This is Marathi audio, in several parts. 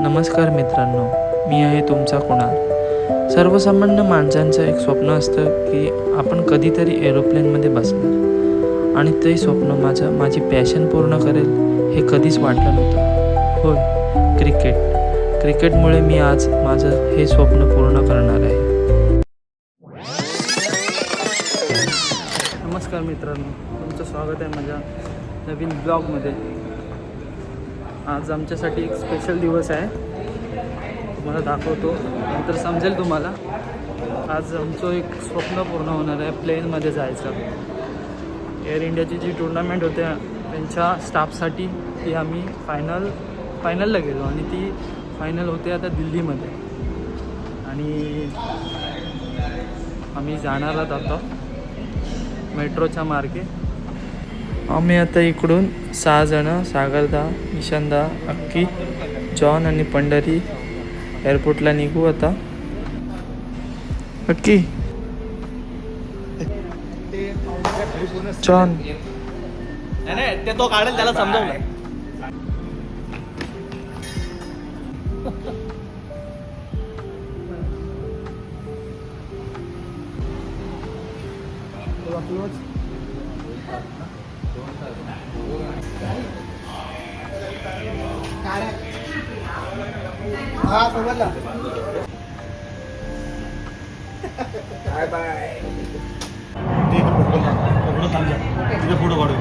नमस्कार मित्रांनो, मी आहे तुमचा कुणाल. सर्वसामान्य माणसांचं एक स्वप्न असतं की आपण कधीतरी एरोप्लेनमध्ये बसणार आणि ते स्वप्न माझी पॅशन पूर्ण करेल हे कधीच वाटलं नव्हतं. होय, क्रिकेटमुळे मी आज माझं हे स्वप्न पूर्ण करणार आहे. नमस्कार मित्रांनो, तुमचं स्वागत आहे माझ्या नवीन ब्लॉगमध्ये. आज आमच्यासाठी एक स्पेशल दिवस आहे, तुम्हाला दाखवतो, नंतर समजेल तुम्हाला. आज आमचं एक स्वप्न पूर्ण होणार आहे, प्लेनमध्ये जायचं. एअर इंडियाची जी टुर्नामेंट होते त्यांच्या स्टाफसाठी ती आम्ही फायनलला गेलो आणि ती फायनल होते आता दिल्लीमध्ये आणि आम्ही जाणार आहोत आता मेट्रोच्या मार्गे. आम्ही आता इकडून 6 जण, सागरदा, निशांदा, अक्की, जॉन आणि पंढरी एअरपोर्टला निघू आता. अक्की, जॉन, ते तो काढेल, त्याला समजवलं. हा समजला. Bye bye. फोटो काढू.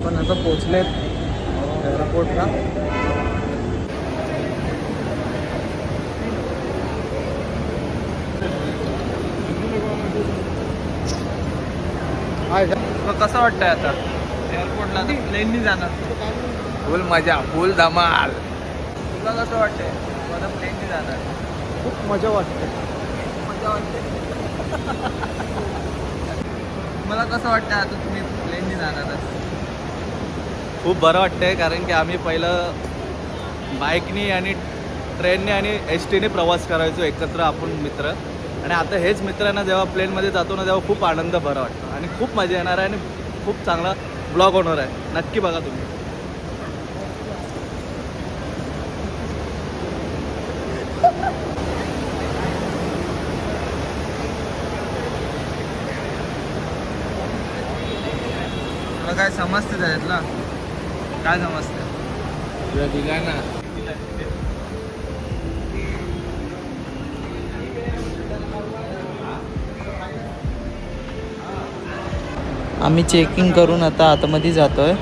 पण आता पोचलेत एअरपोर्टला. कसं वाटतंय आता एअरपोर्टला? प्लेननी जाणार, फुल मजा, फुल धमाल. तुला कसं वाटतंय? मला प्लेननी जाणार खूप मजा वाटते. मला कसं वाटतं आता तुम्ही प्लेननी जाणार? खूप बरं वाटतंय, कारण की आम्ही पहिलं बाईकनी आणि ट्रेनने आणि एस-टीने प्रवास करायचो एकत्र आपण मित्र, आणि आता हेच मित्रांना जेव्हा प्लेनमध्ये जातो ना तेव्हा खूप आनंद बरं वाटतं आणि खूप मजा येणार आहे आणि खूप चांगला ब्लॉग होणार आहे. नक्की बघा तुम्ही. तुला काय समजते त्याच्यातला? काय समजते? ना आम्ही चेकिंग करून आता आतमध्ये जातोय.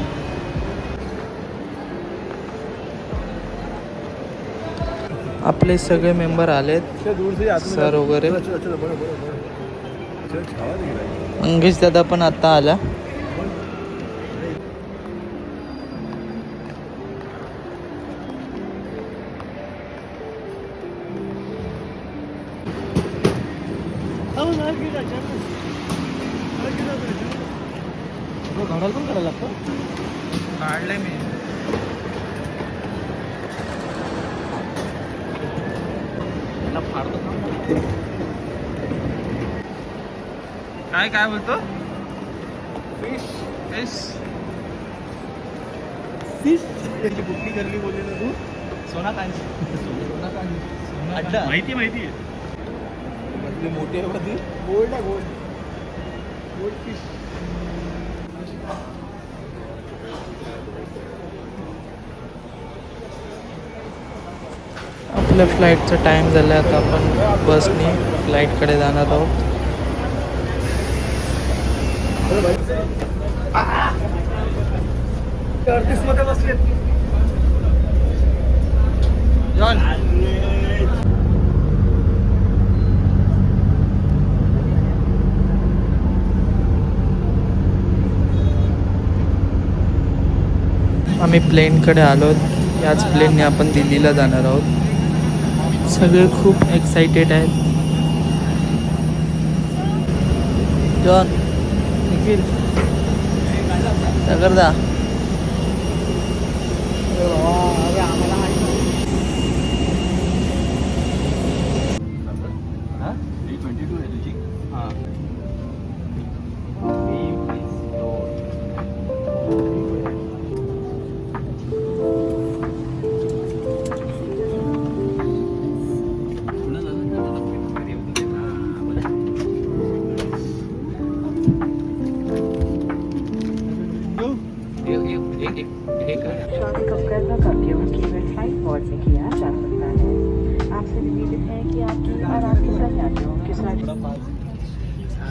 आपले सगळे मेंबर आलेत, सर वगैरे. मंगेश दादा पण आता आला. घडायला पण करायला लागतं. काढलंय मी. काय बोलतो? फिश त्याची बुकिंग करली बोलली ना तू. सोना कांची अड्डा माहिती आहे. मोठी आहे ती. गोल्ड आहे, गोल्ड फिश. आपल्या फ्लाईटचा टाईम झाला, आता आपण बसने फ्लाईटकडे जाणार आहोत. मध्ये बसले जॉन, आम्ही प्लेनकडे आलो. याच प्लेनने आपण दिल्लीला जाणार आहोत. सगळे खूप एक्साइटेड आहेत. जॉन, निखिल, सागरदा,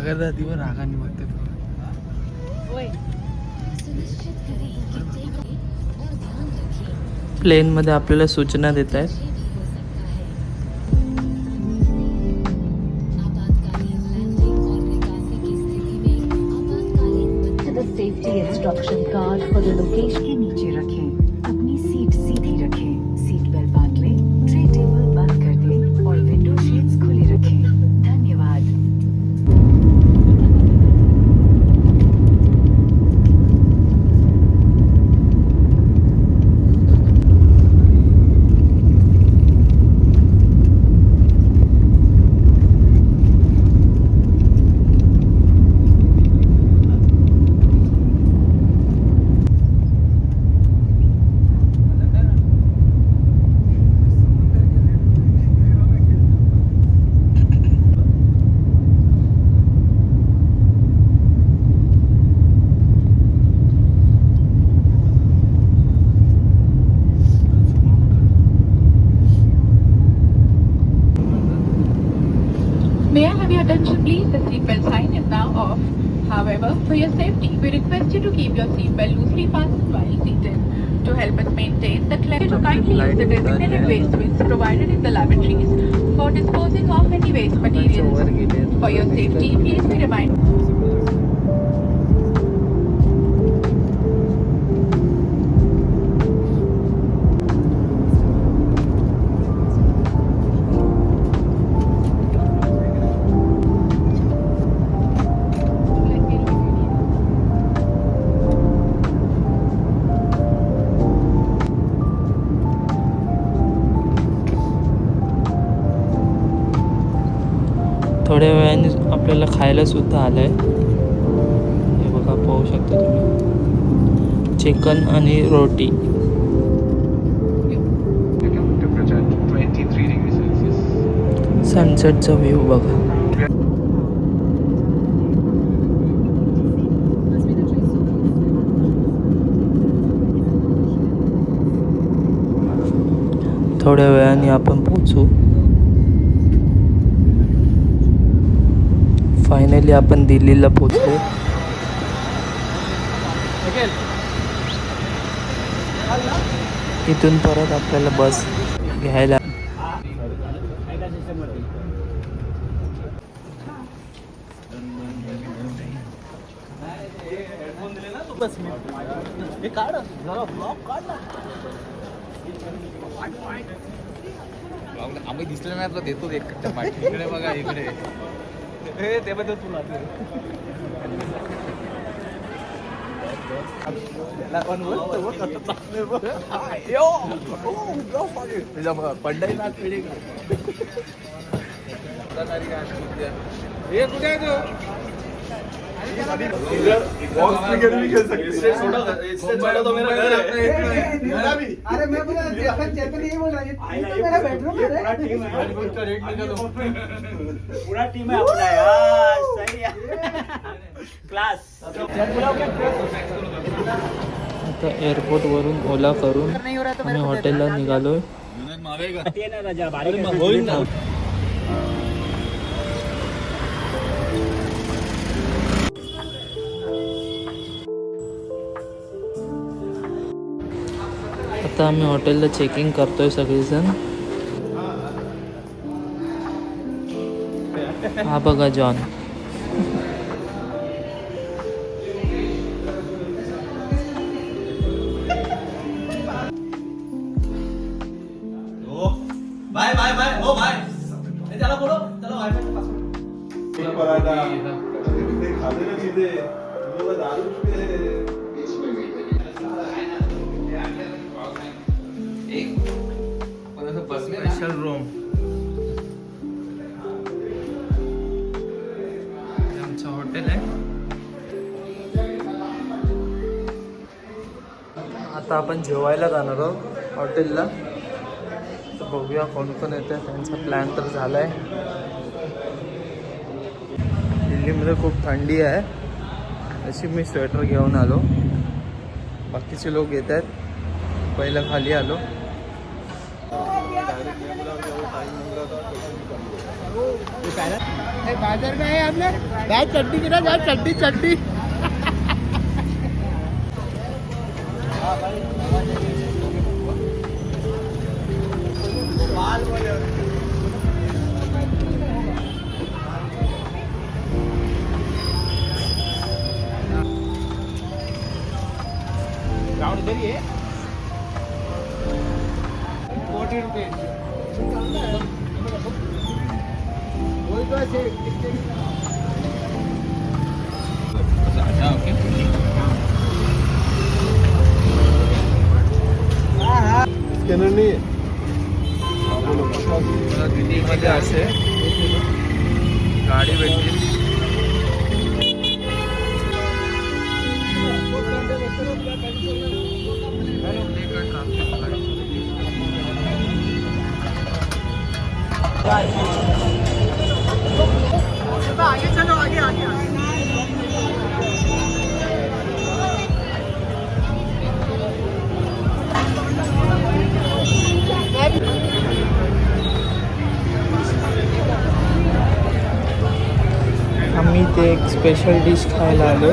सागर दादीवर रागाने बघते प्लेनमध्ये आपल्याला सूचना देत आहेत. Safety instruction card for the location के नीचे रखें. अपनी सीट सीधी रखें. सीट बेल्ट बांध लें. ट्रे टेबल बंद कर दें और विंडो शेड्स खुली रखें. धन्यवाद. May I have your attention please? The seatbelt sign is now off. However, for your safety, we request you to keep your seatbelt loosely fastened while seated. To help us maintain the clarity, to kindly use the designated waste bins provided in the lavatories for disposing of any waste materials. For your safety, please be reminded. थोड्या वेळाने आपल्याला खायला सुद्धा आलं आहे. हे बघा, पाहू शकता तुम्ही, चिकन आणि रोटी. सनसेटचा व्ह्यू बघा. थोड्या वेळाने आपण पोहोचू. फायनली आपण दिल्लीला पोहोचलो. इथून परत आपल्याला बस घ्यायला. आम्ही दिसलं नाही आपलं देतो एक इकडे बघा इकडे ते बद्दल तुला पंडाई ना हे कुठे आहे तो अरे मैं बोला चेतन यही बोल रहा है तो मेरा बेडरूम पूरा टीम है अपना यार. सही है. क्लास. आता एअरपोर्टवरून ओला करून आम्ही हॉटेलला निघालोय. आता आम्ही हॉटेलला चेकिंग करतोय सगळेजण. हा बघा जॉन. Bye bye bye. हो बाय. त्याला बोलो, त्याला वायफायचा पासवर्ड. पराठा ते खाते ना सीधे तुझे दारू चुके हैं. स्पेशल रूम आमचं हॉटेल आहे. आता आपण जेवायला जाणार आहोत हॉटेलला. तर बघूया कोण कोण येतं. त्यांचा प्लॅन तर झाला आहे. दिल्लीमध्ये खूप थंडी आहे. अशी मी स्वेटर घेऊन आलो. बाकीचे लोक येत आहेत. पहिलं खाली आलो. बाजार में है आपने गाय चट्टी की ना गाय चट्टी चट्टी ग्राउंड इधर ही है 40 रुपीज वही तो ऐसे स्कॅनर नाही आहे. दिल्लीमध्ये असे गाडी भेटतील. आगे चलो आगे आगे आम्ही ते एक स्पेशल डिश खायला आलो.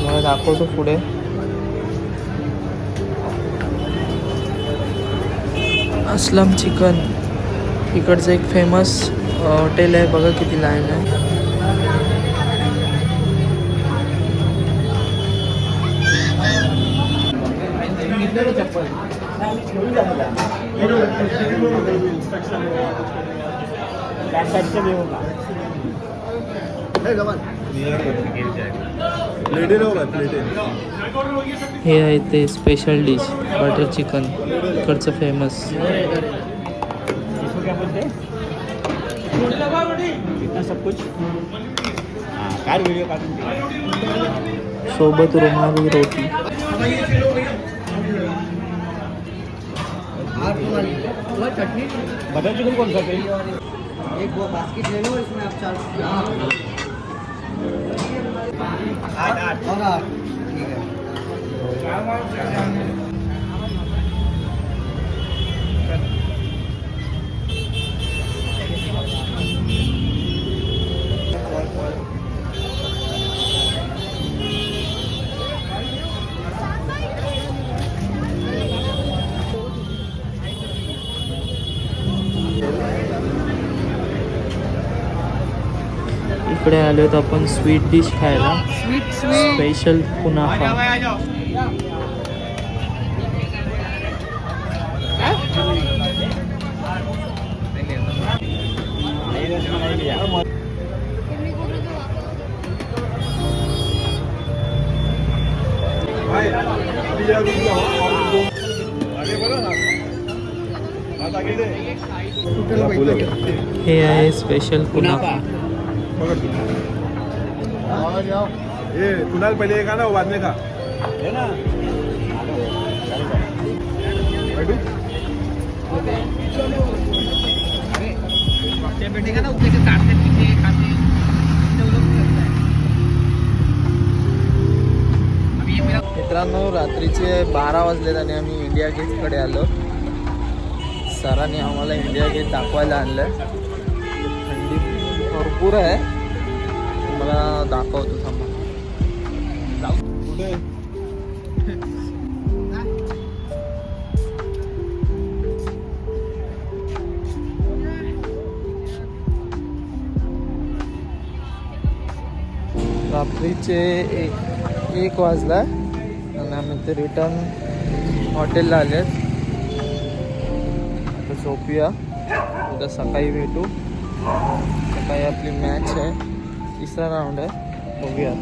मला दाखवतो पुढे. असलम चिकन इकडचं एक फेमस हॉटेल आहे. बघा किती लाईन आहे. प्लेटे राहू का प्लेटे हे आहे ते स्पेशल डिश बटर चिकन इकडचं फेमस. इतना सब कुछ कार वीडियो सोबत रुमाली रोटी. बटर चिकन कौन सा है? एक वो बास्केट ले लो इसमें आप 4 आठ और 8 ठीक है इकडे आलो तर आपण स्वीट डिश खायला. स्पेशल कुनाफा. हे आहे स्पेशल कुनाफा. ये कुणाल पहिले एक ना बाद में खा है ना बेटे का ना ऊपर से काटते पीछे खाते अभी ये मेरा मित्रांनो रात्रीचे 12 वाजलेत आणि आम्ही इंडिया गेटकडे आलो. सरांनी आम्हाला इंडिया गेट दाखवायला आणलं. थंडी भरपूर आहे. मला दाखवतो थांबा. कुठे रात्रीचे 1 वाजला आणि आम्ही ते रिटर्न हॉटेलला आलेत. आता झोपूया. उद्या सकाळी भेटू. सकाळी आपली मॅच आहे. 3रा राऊंड आहे. बघूया.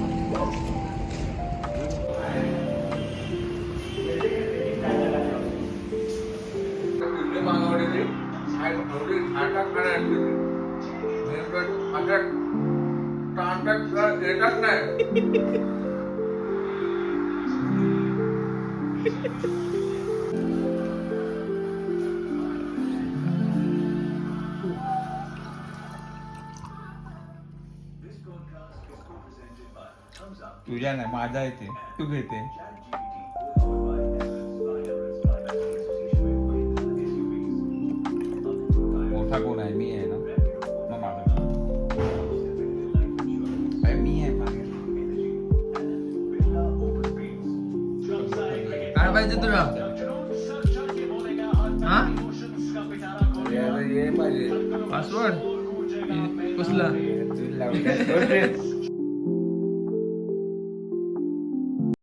तुझ्या नाही माझा येते तू घेते. मोठा कोण आहे मी आहे ना. पाहिजे तुला हा ये पाहिजे पासवर्ड कसला